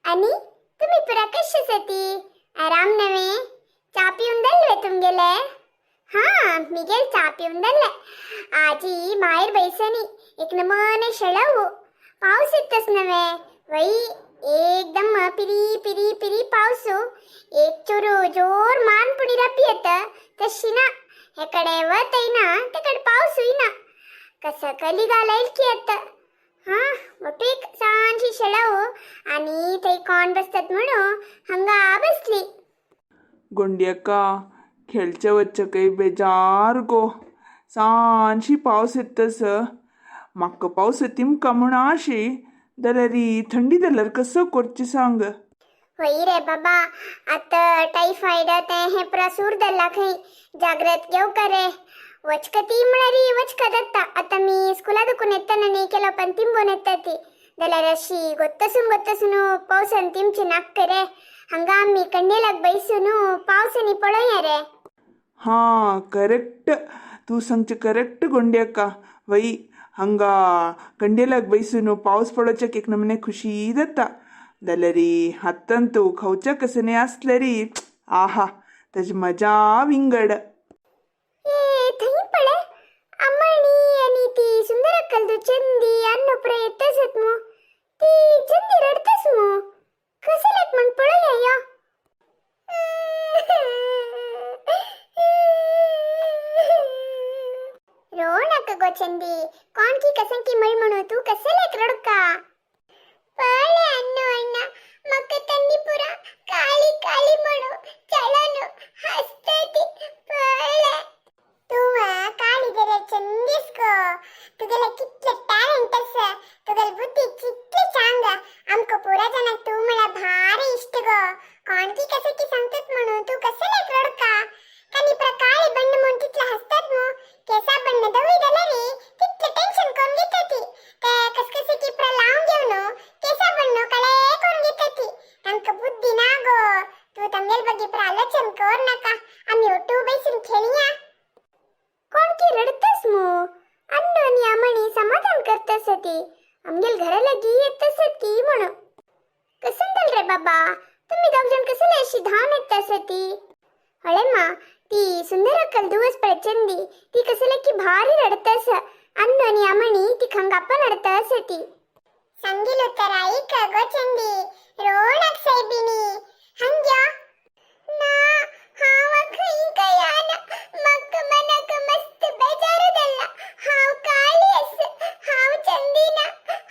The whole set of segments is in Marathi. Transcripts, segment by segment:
आणि तुम्ही पुरा कशासाठी आराम नव्हे चहा पिऊन दल्वे तुम गेले हा मी गेल चहा पिऊन दल्ले आजी बाहेर बैसनी एक नमने शळावू पाऊस येतच नव्हे वही एकदम पिरी पिरी पिरी पाऊसू एक चुरू जोर मान पुडी रपी येत तशी ना हेकडे वत ना तिकडे पाऊस होईना कसं कली घालायला की येत हा मोठी एक सांशी शेळावू आणि ते कोण बसतात म्हणून हंगा बसली गोंड्याका खेळच्या वच्चे काही बेजार गो सांशी पावस येतस म्हाका पावस येतिमका म्हण आशी जाल्यार थंडी जाल्यार कसं करची सांग होई रे बाबा आता टायफॉइड ते हे प्रसूर दल्ला खै जागृत घेऊ करे वचकती म्हणारी वचका दत्ता आता मी स्कूला दुखून येताना नाही केलं पण तिंबून येतात ती जाल्यार अशी गोत्तसून पावसान तिमची नाक करे हंगा आम्ही कण्णेलाग बैसून पावसानी पळोया रे हां करेक्ट तू सांगचे करेक्ट गोंड्याका वई हंगा कंडेलाग बैसून पावस पडोच्याक एक नमने खुशी जाता जाल्यार हत्तंतू खावच्या कसने आसले री आहा ताजी मजा विंगड ए थंय पळे अम्माणी आणि ती सुंदर अक्कल तू चंदी अन्नपुरा येतच होत मो ती चंदी रडतस मो कसं लेक म्हण पळोया या रो नका गो चंदी कोण की कसं की मळ म्हणू तू कसं लेक रडका पळे अन्नू अण्णा मक तन्नी पुरा काळी काळी म्हणू चळनु हसते पळे तू काळी जरा चंदीस गो तुगेला कितले टॅलेंट अस तुगेल बुद्धी कितली चांग आमको पुरा जनाक तू मला भारी इष्ट गो कोण की कसं की सांगतात म्हणू तू कसं लेक रडका कनी प्रकाळी बण्ण म्हणून तितले हसतात मो केसा बण्ण दवी दलरी तितले टेन्शन कोण घेतती ते कसकसे की प्र लावून घेऊन केसा बण्ण कळे कोण घेतती तंक बुद्धी ना गो तू तंगेल बगी प्र आलोचन कर नका आम्ही ओटू बैसून खेळिया कोण की रडतस मो अन्न आणि आमणी समाधान करतस ती आमगेल घराला गी येतस की म्हणू कसं रे बाबा तुम्ही दोघजण कसले अशी धान येतस ती हळे मा ती सुंदर अक्कल दिवस पळचंदी ती कसले की भारी रडतस अन्न आणि आमणी ती खंगापन रडतस ती संगील उत्तर ऐक गो चंदी रोणक साहेबिनी हंग्या ना हाव खई गयान मक मनक मस्त बेजार दल्ला हाव काळी अस हाव चंदीना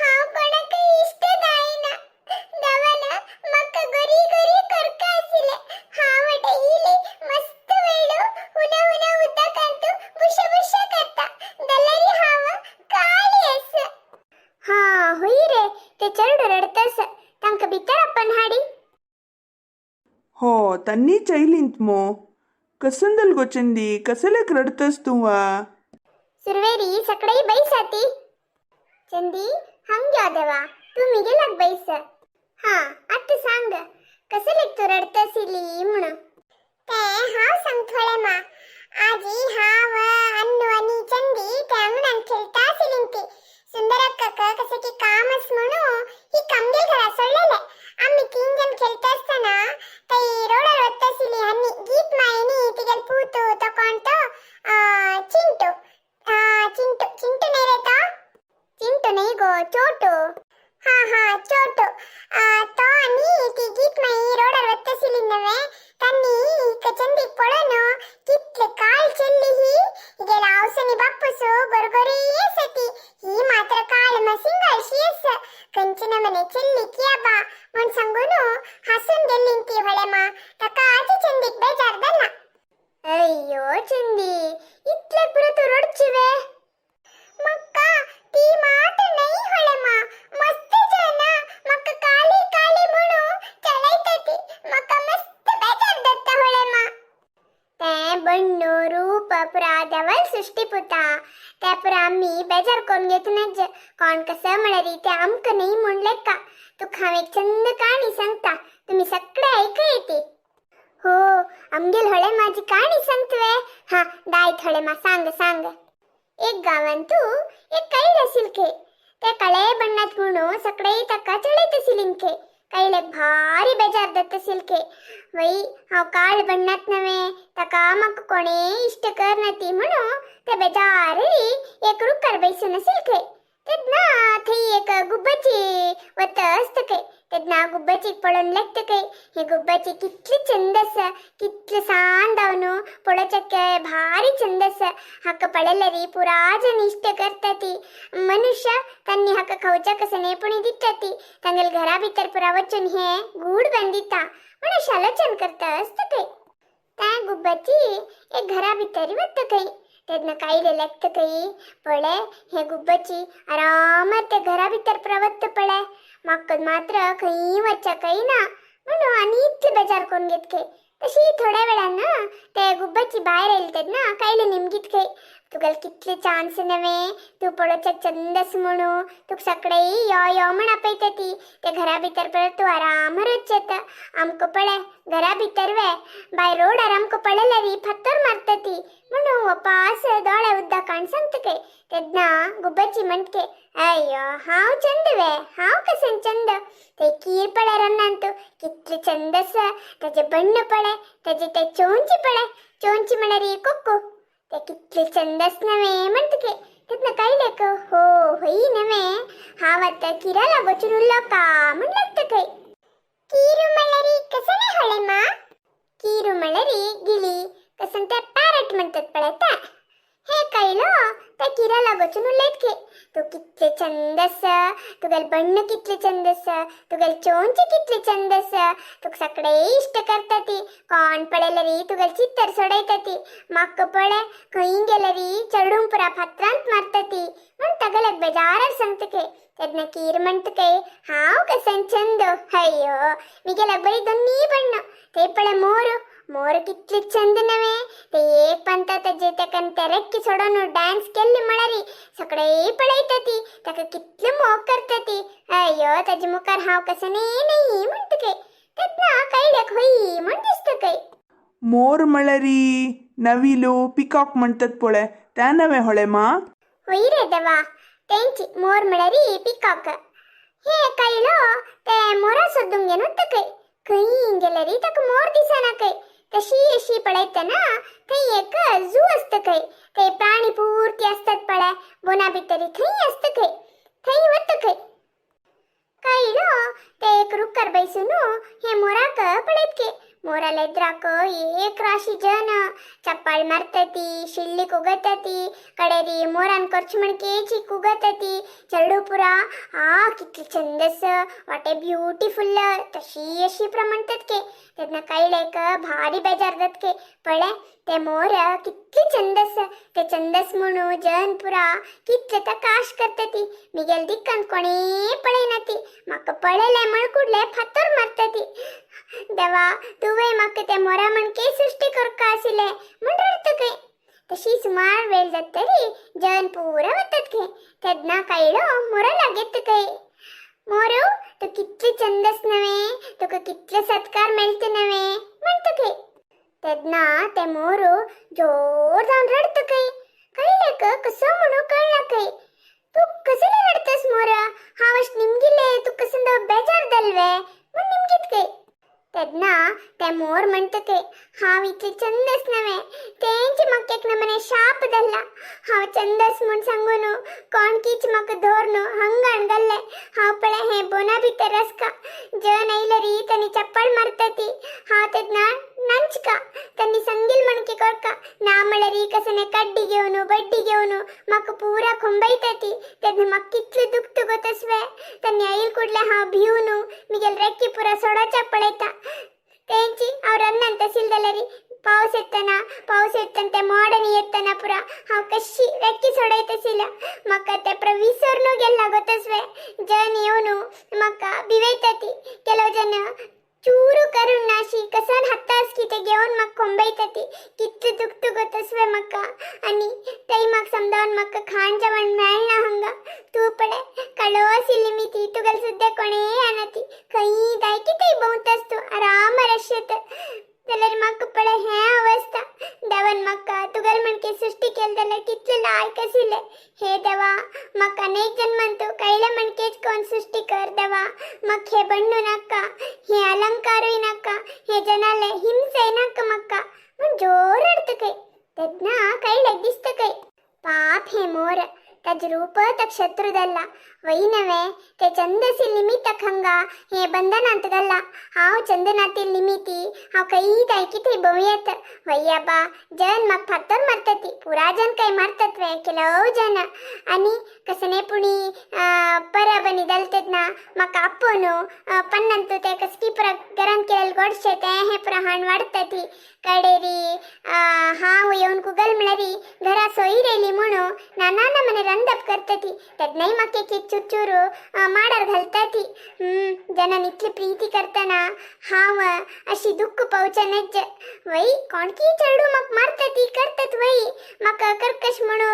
हाव कोणक इष्ट दायना दवन मक गरी गरी करका असले हाव डैली मस्त वेळो हुना हुना उद्दा कंतु बुश बुश करता दल्लरी हाव काळी अस हा होई रे ते चरड रडतस तांक बितर आपण हाडी हो तन्नी चैलिंत मो कसंदल गोचंदी कसलेक रडतस तू सुरवेरी सकड़ई बैसाती चंदी हंग्या देवा तुम्ही गेलात बैस हा आता सांग कसं लेक तू रडतसिली म्हणून ते हाव सांगथोळे मा आजी हाव अन्नू आणि चंदी ते अंगणान खेळता सिलिंती सुंदर काका कसं की कामच म्हणू ही कामगील घरा सोडलेले आम्ही 3 जण खेळत असताना तई रोडर वत्तसिली हन्नी गीत मायनी तिगल पूतू तो कोण तो चिंटू चिंटू नाही रे तो चिंटू नाही गो चोटू हा चोटू तो आणि ती गीत माई रोडर वत्तसिली नवे तन्नी कचंदी पळनो कितले काळ चल्ली ही गेला औसनी बापूसो गोरगोरी येसती ही मात्र काळ मसिंगल शियस कंचन मने चल्ली किया बा म्हण सांगून हसून गेली ती हळे मा तका आजी चंदीक बेजार दल्ला अय्यो चंदी इतले पुरे तू रडचिवे मक्का ती मात नाही हळे मा मस्त जना मक्का काली काली म्हणू चढायतती मक्का मस्त बेजार दत्ता हळे मा ते बण्णू रूप पुरा देवल सृष्टी पुता त्या पुरा आम्ही बेजार कोण घेत नज कोण कसं म्हणरी ते आमक नाही म्हणले का तू खावे चंद कहाणी सांगता तुम्ही सगळे ऐक येते हो आमगेल हळे माझी कहाणी सांगतोय हा दायत हळे मा सांग एक गावान तू एक कैल असिल खे ते कळे बಣ್ಣात म्हणू सगळे तका चढत असिलिंखे कैले भारी बेजार दत्त सिल्के वही हाव काळ बन्नात नवे तका मक कोणे इष्ट करनती म्हणू ते बेजारी एक रुकर बैसून सिल्के तेदना थई एक गुब्बाची वत असतके तेदना गुब्बाची पळून लेक्तके हे गुब्बाची कितली चंदस कितले सांदावनु पळोचಕ್ಕೆ भारी चंदस हक्क पळेलरी पुरा जन इष्ट करतती मनुष्य तन्नी हक्क खवचा कसने पुणी दिట్టती तंगल घरा भीतर पुरा वचून हे गूड बंदिता मनुष्य आलोचन करता असतके त्या गुब्बाची एक घरा भीतरी वतके तेदना काईले लेक्तकई पळे हे गुब्बाची आरामात ते घरा भीतर प्रवत्त पळे मक्कद मात्र खई वच्चा कई ना म्हणून आणि इतके बेजार कोण घेतके तशी थोड्या वेळानं ते गुब्बाची बाहेर येईल तेदना काईले निमगितके तुगल कितले चान्स नवे तू पळोच्या चंदस म्हणू तुक सकडे यो यो म्हणा पैतती ते घरा भीतर पर तू आराम रोचत आमको पळे घरा भीतर वे बाय रोड आरामको पळेलरी फत्तर मारतती म्हणू वापास डोळे उद्दा काण सांगतके तेदना गुब्बाची म्हणतके अय्यो हाव चंद वे हाव कसन चंद ते कीर पळे रन्नंतू कितले चंदस त्याचे बಣ್ಣ पळे त्याचे ते चोंची पळे चोंची म्हणरी कोक्को ते कितले चंदस नवे म्हणतके तेदना काय लेक हो होई नवे हावत किराला बचून उल्लो का म्हणलतके कीरू मळरी कसने होळे मा कीरू मळरी गिली कसन ते पॅरट म्हणतात पळता हे कैलो त्या किराला बचून उल्लेतके तू कितले चंदस तुगल बಣ್ಣ कितले चंदस तुगल चोंची कितले चंदस तुक सकडे इष्ट करतती कोण पळेलरी तुगल चित्तर सोडयतती मक्क पळे खंय गेलरी चढून पुरा फत्रांत मारतती म्हण तगलक बेजारार सांगतके तेदना कीर म्हणतके हाव कसन चंद अय्यो मी गेलक बरी दोन्ही बಣ್ಣ ते पळे मोर मोर कितले चंद नवे ते एक पंत तजे तकन तेरक्की सोडोनु डान्स केल्ली मळरी सकडे पळयतती तक कितले मोग करतती अय्यो तजे मुखार हाव कसने नाही म्हणतके तेदना कैलेक होई म्हण दिसतके मोर मळरी नविಲು ಪಿಕಾಕ್ म्हणतात पळे त्या नवे होळे मा होई रे देवा तेंची मोर मळरी ಪಿಕಾಕ್ हे कैलो ते मोरा सोदुंगेनु तके खंय गेलरी तक मोर दिसना कै तशी अशी पळयतना थंय एक झू असतकय ते प्राणी पूर्ती असतात पळय बोना भितरी थंय असतकय थंय वतकय कैलो ते एक रुकर बैसूनु हे मोराक पळयतके मोराला ಎದ್ರಾಕ ಏಕ್ ರಾಶಿ ಜನ ಚಪ್ಪಾಳ್ ಮಾರ್ತತಿ ಶಿಳ್ಳಿ ಕುಗತತಿ ಕಡೆರಿ ಮೋರನ್ ಖರ್ಚು ಮಣಕೇಚಿ ಕುಗತತಿ ಚರಡುಪುರ ಆ कितली चंदस वाटे ब्युटिफुल तशी अशी प्रमाणततके तेदना कैलेक भारी बेजार जातके पळे ते मोर कितली चंदस ते चंदस म्हणू जन पुरा कितले तकाश करतती मिगेल दिक्कन कोणी पळयनाती म्हाका पळयले मळकुडले फातर मारतती देवा तुवे म्हाका ते मोरा मणके सृष्टी करका आशिल्ले म्हण रडतके तशी सुमार वेळ जातरी जन पुरा वततके तेदना कैलो मोराला घेतके मोरू तू कितली चंदस नवे तुका कितले सत्कार मेळते नवे म्हणतके तेदना ते मोरू जोर जावन रडतके कैलेक कसो म्हणू कळनाके तू कसले रडतस मोरा हांव अश निमगिले तू कसंदो बेजार दल्वे म्हण निमगितके तेदना ते मोर म्हणतके हांव इतली चंदस नवे तेंची म्हाका एक नमने शाप दल्ला हांव चंदस म्हूण सांगून कोण कीच म्हाका धोरनु हंगाण गल्ले हांव पळय हे बोना भितर आसका जन आयलरी तनी चप्पल मारतती हांव तेदना ನಂಚ್ಕ ತನ್ನಿ ಸಂಗಿಲ್ ಮಣಕಿ ಕೊಡ್ಕ ನಾಮಳರಿ ಕಸನೆ ಕಡ್ಡಿ ಗೆವನು ಬಡ್ಡಿ ಗೆವನು ಮಕ್ಕ ಪೂರಾ ಕೊಂಬೈತತಿ ತೆದ್ನ ಮಕ್ಕಿತ್ಲು ದುಕ್ತು ಗೊತ್ತಸ್ವೆ ತನ್ನಿ ಐಲ್ ಕುಡ್ಲೆ ಹಾ ಭಿಯೂನು ಮಿಗೆಲ್ ರೆಕ್ಕಿ ಪೂರಾ ಸೊಡ ಚಪ್ಪಳೈತ तेंची हांव रन्नंत सिलदलरी पावस येतंते मोडनी येतना पुरा हांव कशी रेक्की सोडयतसिल म्हाका ते विसरनु गेल्ला गोतस्वे जन येवनु म्हाका भिवयतती केलो जन चूरू करून नाशी कसन हत्तास की ते घेवन म्हाका कोंबयतती कितले दुखतू गोतस्वे म्हाका आनी तेय म्हाका समजावन म्हाका खाण जेवण मेळना हंगा तू पळे कळो आशिल्ली मी ती तुगेल सुद्दां कोणेय आनाती खंय दाय कितेंय भोंवतास तूं आराम रशेत जाल्यार म्हाका पळय हें अवस्था देवान म्हाका तुगेल मणके सृश्टी केली जाल्यार कितले लायक आशिल्ले हे देवा म्हाका अनेक जन्मान तूं कैले मणकेच कोण सृश्टी कर देवा म्हाका हे बण्णू नाका नक्का हे अलंकार नक्का हे जनाले हिंसे नक्क मक्का पण जोरडत काही त्यातनं काही दिसत काही पाप हे मोर तज रूप तक शत्रुदಲ್ಲ वैनवे ते चंदसी निमित्तक हंग हे बंधन अंतगಲ್ಲ हाव चंदनातील निमिती हाव काही दायकिते बवयत वय्याबा जन मग फत्तर मरतती पुरा जन काही मरतात वे ಕೆಲವು जन आणि कसने पुणी परबनी दलतेत ना मग अप्पोनु पन्नंतु ते कसकी पुरा गरम केल गोडशे ते हे प्रहाण वाढतती कडेरी हाव येऊन कुगल मिळरी घरा सोयरेली म्हणू नाना नमने ರಂದಪ್ करतती त्यात नाही मग एक चुरचुरू माडर घालताती जनान इतली प्रीती करताना हाव अशी दुःख पहुचनच वै कोणकी चढू मग मारताती करतात वै मग कर्कश म्हणू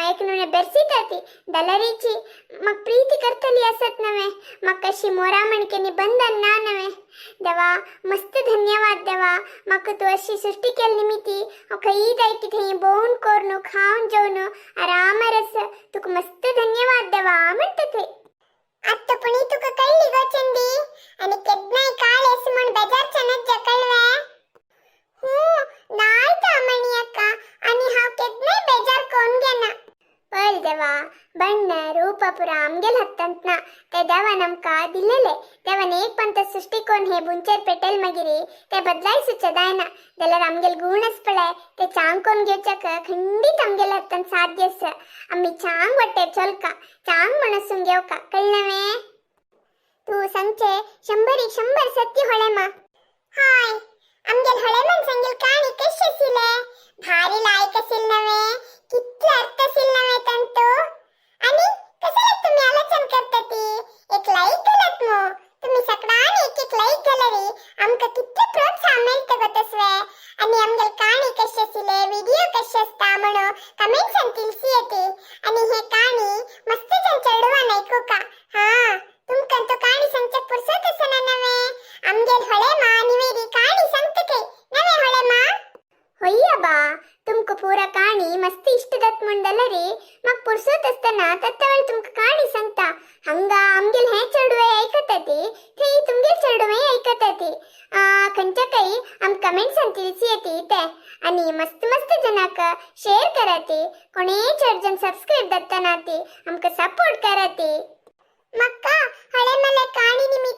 एक नुने बेरसिताती दलरीची मग प्रीती करतली असत नव्हे मग कशी मोरा मणकेनी बंधन ना नव्हे देवा मस्त धन्यवाद देवा मग तू अशी सृष्टी केली निमिती काही दायकी थई बोन कोरनु खाऊन जेवण आरामरस तुक मस्त धन्यवाद देवा म्हणते आता पण तुका कळली गो चंदी आणि केदनाय काळ एस म्हण बेजार चनत जकळवे नाय तामणी अक्का आणि हाव केदनाय बेजार कोण गेना पल देवा बಣ್ಣ ರೂಪ ಪುರ आमगेल हत्तंतना ते देवा नमका दिलेले देवान एक पंत सृष्टिकोन हे बुंचेर पेटेल मगिरी ते बदलायसुचे दायना देल्यार आमगेल गुणच पळय ते चांग कोण घेवचक खंडीत आमगेल हत्तन साध्यस आम्ही चांग वाटेर चलका चांग मनसून घेवका कळनवे तू सांगचे 100 सत्य होळे मा हाय आमगेल होळे मन सांगेल काणी कशी सिले भारी लायक असेल नवे किती अर्थ असेल नवे तंतू आणि कशाला तुम्ही आलोचन करताती एक लाईक घालत मो तुम्ही सगळ्यांनी एक लाईक घालरी आमका किती प्रोत्साहन मिळते गोतसवे आणि आमगेल काणी कशी असिले व्हिडिओ कशी असता म्हणो कमेंट्स अंतील येते आणि हे काणी मस्त जन चढवा नायको का हा तुमकन तो काणी संचक पुरसत असना नवे आमगेल होळे मा निवेरी काणी सांगते के नवे होळे मा होಯ್ಯ बा तुमको पूरा काणी मस्त इष्टदत मंडलरी मग पुरसत असताना तत्तवळ तुमका काणी सांगता हंग आमगेल हे चढवे ऐकतती ते तुमगेल चढवे ऐकतती खंच्या काही आम कमेंट्स अंतिल्सी येते ते आणि मस्त मस्त जनाक शेअर करते कोणे चढजन सबस्क्राइब दत्तनाते आमका सपोर्ट करते मक्का हळे मला काणी निमित्त